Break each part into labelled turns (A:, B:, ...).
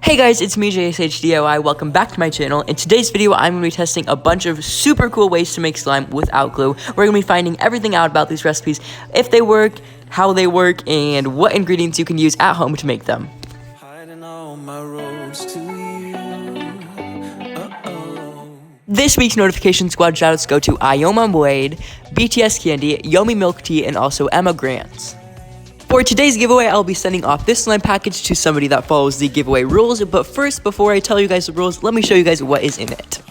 A: Hey guys, it's me JSHDIY, welcome back to my channel. In today's video, I'm going to be testing a bunch of super cool ways to make slime without glue. We're going to be finding everything out about these recipes, if they work, how they work, and what ingredients you can use at home to make them. This week's notification squad shoutouts go to Ioma Wade, BTS Candy, Yomi Milk Tea, and also Emma Grants. For today's giveaway, I'll be sending off this slime package to somebody that follows the giveaway rules, but first, before I tell you guys the rules, let me show you guys what is in it.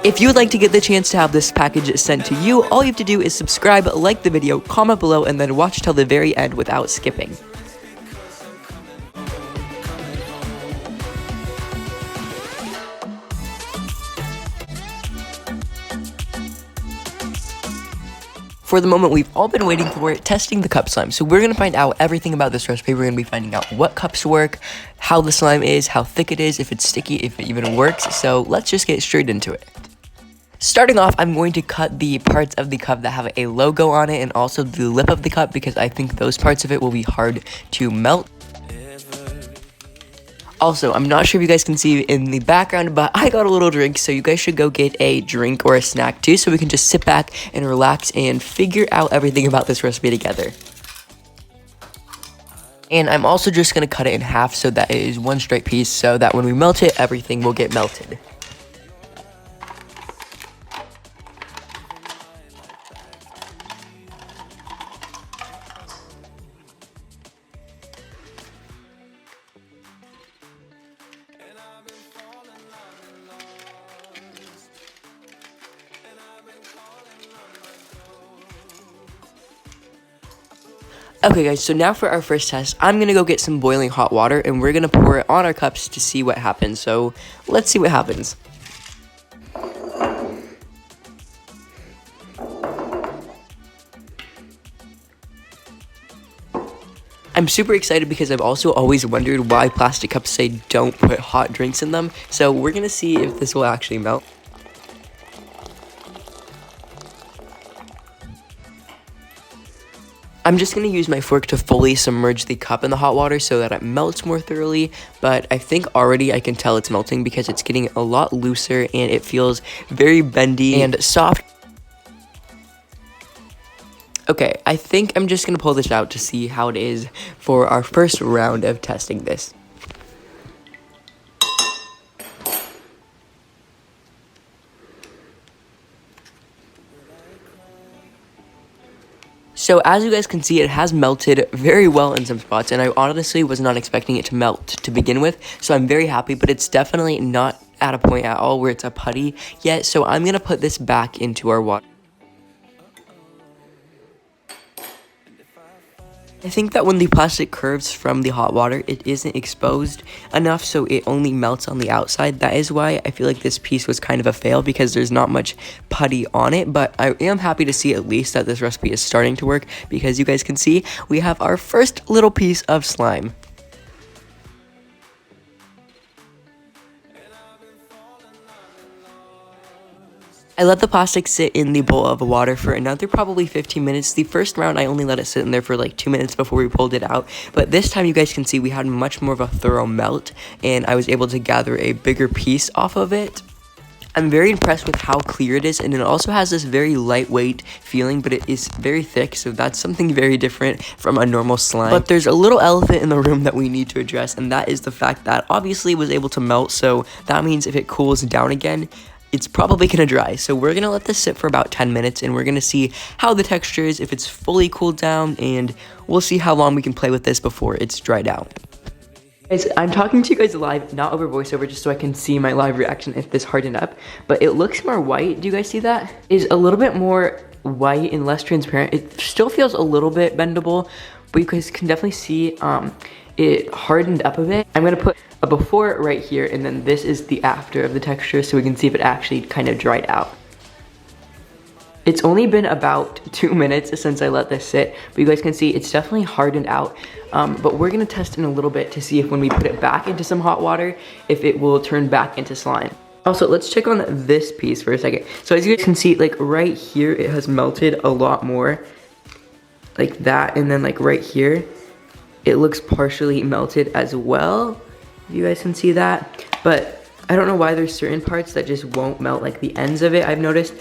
A: If you would like to get the chance to have this package sent to you, all you have to do is subscribe, like the video, comment below, and then watch till the very end without skipping. For the moment we've all been waiting for, testing the cup slime. So we're going to find out everything about this recipe. We're going to be finding out what cups work, how the slime is, how thick it is, if it's sticky, if it even works. So let's just get straight into it. Starting off, I'm going to cut the parts of the cup that have a logo on it and also the lip of the cup because I think those parts of it will be hard to melt. Also, I'm not sure if you guys can see in the background, but I got a little drink, so you guys should go get a drink or a snack too, so we can just sit back and relax and figure out everything about this recipe together. And I'm also just going to cut it in half so that it is one straight piece, so that when we melt it, everything will get melted. Okay guys, so now for our first test, I'm going to go get some boiling hot water and we're going to pour it on our cups to see what happens. So let's see what happens. I'm super excited because I've also always wondered why plastic cups say don't put hot drinks in them. So we're going to see if this will actually melt. I'm just going to use my fork to fully submerge the cup in the hot water so that it melts more thoroughly, but I think already I can tell it's melting because it's getting a lot looser and it feels very bendy and soft. Okay, I think I'm just going to pull this out to see how it is for our first round of testing this. So as you guys can see, it has melted very well in some spots, and I honestly was not expecting it to melt to begin with, so I'm very happy, but it's definitely not at a point at all where it's a putty yet, so I'm going to put this back into our water. I think that when the plastic curves from the hot water, it isn't exposed enough, so it only melts on the outside. That is why I feel like this piece was kind of a fail, because there's not much putty on it, but I am happy to see at least that this recipe is starting to work, because you guys can see we have our first little piece of slime. I let the plastic sit in the bowl of water for another probably 15 minutes. The first round, I only let it sit in there for like 2 minutes before we pulled it out. But this time, you guys can see we had much more of a thorough melt, and I was able to gather a bigger piece off of it. I'm very impressed with how clear it is, and it also has this very lightweight feeling, but it is very thick, so that's something very different from a normal slime. But there's a little elephant in the room that we need to address, and that is the fact that obviously it was able to melt, so that means if it cools down again, it's probably going to dry. So we're going to let this sit for about 10 minutes and we're going to see how the texture is, if it's fully cooled down, and we'll see how long we can play with this before it's dried out. Guys, I'm talking to you guys live, not over voiceover, just so I can see my live reaction if this hardened up, but it looks more white. Do you guys see that? It's a little bit more white and less transparent. It still feels a little bit bendable, but you guys can definitely see it hardened up a bit. I'm going to put a before right here, and then this is the after of the texture, so we can see if it actually kind of dried out. It's only been about 2 minutes since I let this sit, but you guys can see it's definitely hardened out. But we're gonna test in a little bit to see if when we put it back into some hot water, if it will turn back into slime. Also, let's check on this piece for a second. So as you guys can see, like right here, it has melted a lot more, like that, and then like right here, it looks partially melted as well. If you guys can see that, but I don't know why there's certain parts that just won't melt, like the ends of it, I've noticed.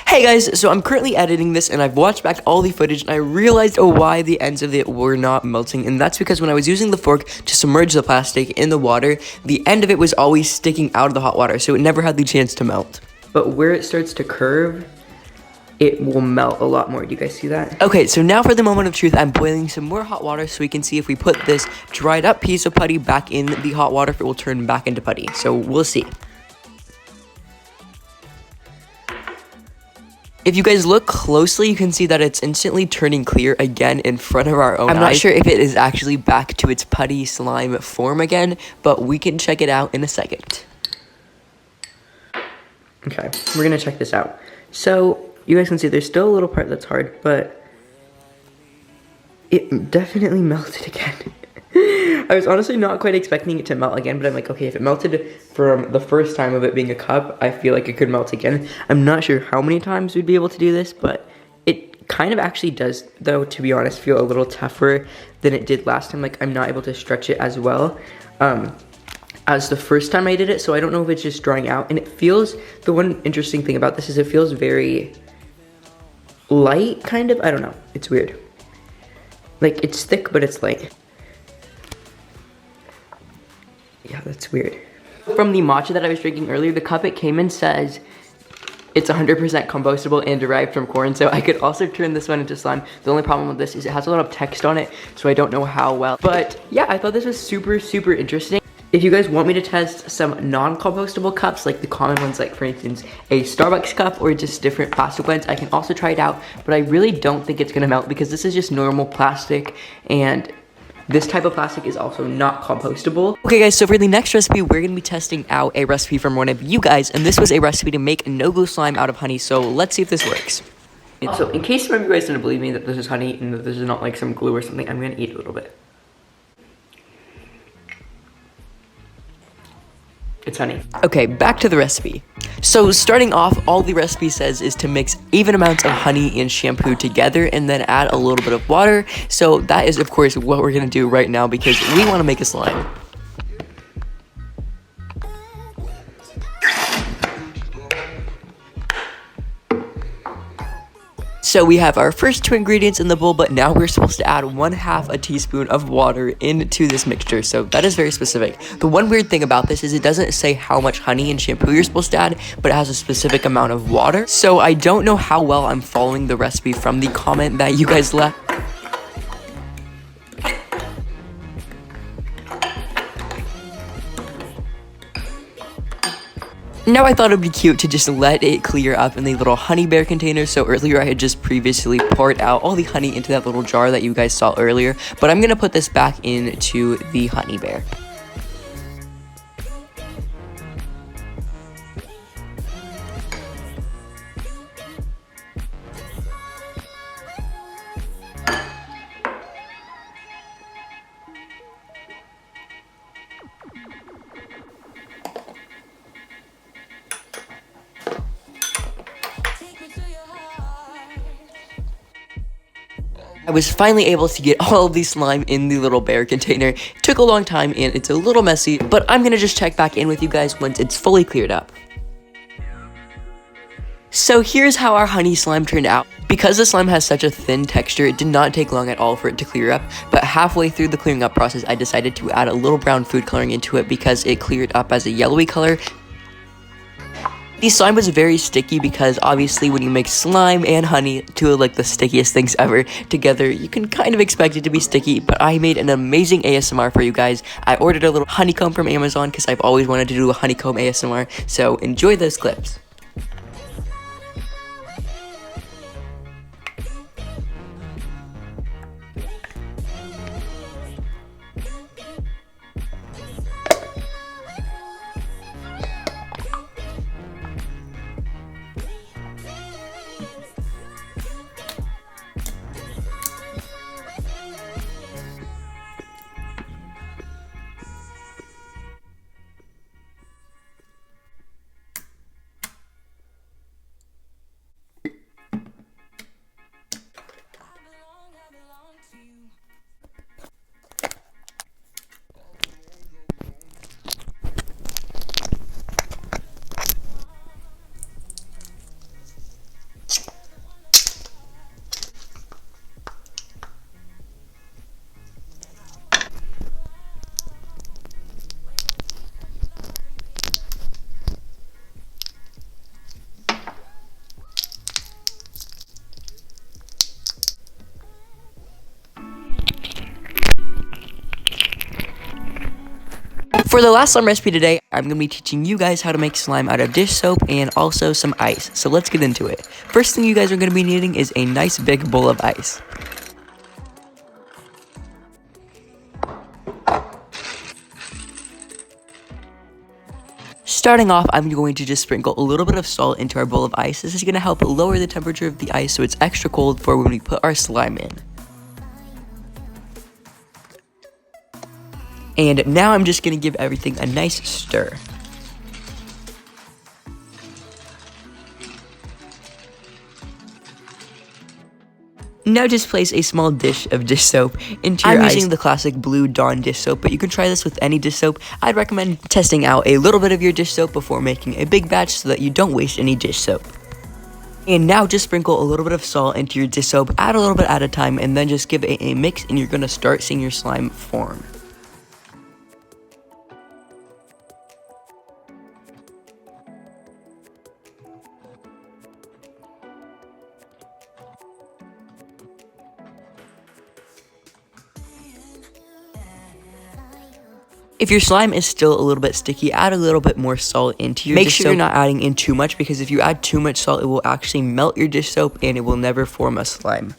A: Hey guys, so I'm currently editing this and I've watched back all the footage and I realized why the ends of it were not melting, and that's because when I was using the fork to submerge the plastic in the water, the end of it was always sticking out of the hot water, so it never had the chance to melt. But where it starts to curve, it will melt a lot more. Do you guys see that? Okay, so now for the moment of truth, I'm boiling some more hot water so we can see if we put this dried up piece of putty back in the hot water, if it will turn back into putty. So we'll see. If you guys look closely, you can see that it's instantly turning clear again in front of our own eyes. I'm not sure if it is actually back to its putty slime form again, but we can check it out in a second. Okay, we're gonna check this out. So, you guys can see there's still a little part that's hard, but it definitely melted again. I was honestly not quite expecting it to melt again, but I'm like, okay, if it melted from the first time of it being a cup, I feel like it could melt again. I'm not sure how many times we'd be able to do this, but it kind of actually does, though, to be honest, feel a little tougher than it did last time. Like, I'm not able to stretch it as well as the first time I did it, so I don't know if it's just drying out. And it feels, the one interesting thing about this is it feels very light, kind of. I don't know, it's weird. Like, it's thick, but it's light. Yeah, that's weird. From the matcha that I was drinking earlier, the cup it came in says it's 100% compostable and derived from corn, so I could also turn this one into slime. The only problem with this is it has a lot of text on it, so I don't know how well. But yeah, I thought this was super, super interesting. If you guys want me to test some non-compostable cups, like the common ones, like for instance, a Starbucks cup or just different plastic ones, I can also try it out, but I really don't think it's gonna melt because this is just normal plastic, and this type of plastic is also not compostable. Okay guys, so for the next recipe, we're gonna be testing out a recipe from one of you guys, and this was a recipe to make no-glue slime out of honey, so let's see if this works. Also, in case some of you guys didn't believe me that this is honey and that this is not like some glue or something, I'm gonna eat a little bit. It's honey. Okay, back to the recipe. So starting off, all the recipe says is to mix even amounts of honey and shampoo together and then add a little bit of water. So that is of course what we're gonna do right now because we wanna make a slime. So we have our first two ingredients in the bowl, but now we're supposed to add 1/2 teaspoon of water into this mixture. So that is very specific. The one weird thing about this is it doesn't say how much honey and shampoo you're supposed to add, but it has a specific amount of water. So I don't know how well I'm following the recipe from the comment that you guys left. Now I thought it'd be cute to just let it clear up in the little honey bear container. So earlier I had just previously poured out all the honey into that little jar that you guys saw earlier, but I'm gonna put this back into the honey bear. I was finally able to get all of the slime in the little bear container. It took a long time and it's a little messy, but I'm gonna just check back in with you guys once it's fully cleared up. So here's how our honey slime turned out. Because the slime has such a thin texture, it did not take long at all for it to clear up, but halfway through the clearing up process, I decided to add a little brown food coloring into it because it cleared up as a yellowy color. The slime was very sticky because obviously when you make slime and honey, two of like the stickiest things ever together, you can kind of expect it to be sticky, but I made an amazing ASMR for you guys. I ordered a little honeycomb from Amazon because I've always wanted to do a honeycomb ASMR, so enjoy those clips. For the last slime recipe today, I'm going to be teaching you guys how to make slime out of dish soap and also some ice. So let's get into it. First thing you guys are going to be needing is a nice big bowl of ice. Starting off, I'm going to just sprinkle a little bit of salt into our bowl of ice. This is going to help lower the temperature of the ice so it's extra cold for when we put our slime in. And now I'm just going to give everything a nice stir. Now just place a small dish of dish soap into your ice. I'm using the classic Blue Dawn dish soap, but you can try this with any dish soap. I'd recommend testing out a little bit of your dish soap before making a big batch so that you don't waste any dish soap. And now just sprinkle a little bit of salt into your dish soap, add a little bit at a time, and then just give it a mix and you're going to start seeing your slime form. If your slime is still a little bit sticky, add a little bit more salt into your dish soap. Make sure you're not adding in too much, because if you add too much salt, it will actually melt your dish soap and it will never form a slime.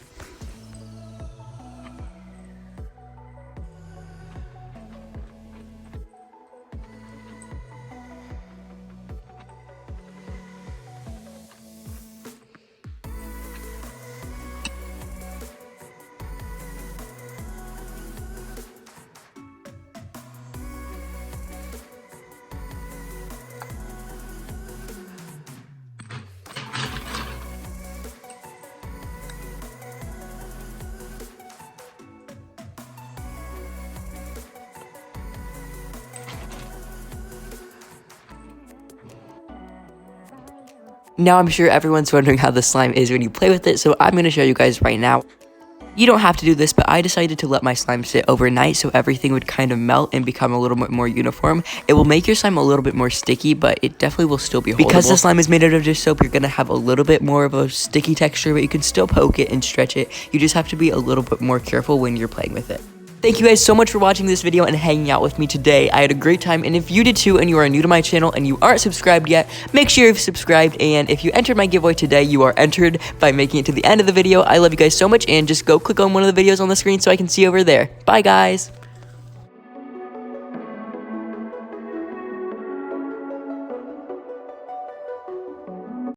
A: Now I'm sure everyone's wondering how the slime is when you play with it, so I'm going to show you guys right now. You don't have to do this, but I decided to let my slime sit overnight so everything would kind of melt and become a little bit more uniform. It will make your slime a little bit more sticky, but it definitely will still be holdable. Because the slime is made out of dish soap, you're going to have a little bit more of a sticky texture, but you can still poke it and stretch it. You just have to be a little bit more careful when you're playing with it. Thank you guys so much for watching this video and hanging out with me today. I had a great time, and if you did too and you are new to my channel and you aren't subscribed yet, make sure you've subscribed, and if you entered my giveaway today, you are entered by making it to the end of the video. I love you guys so much, and just go click on one of the videos on the screen so I can see you over there. Bye guys!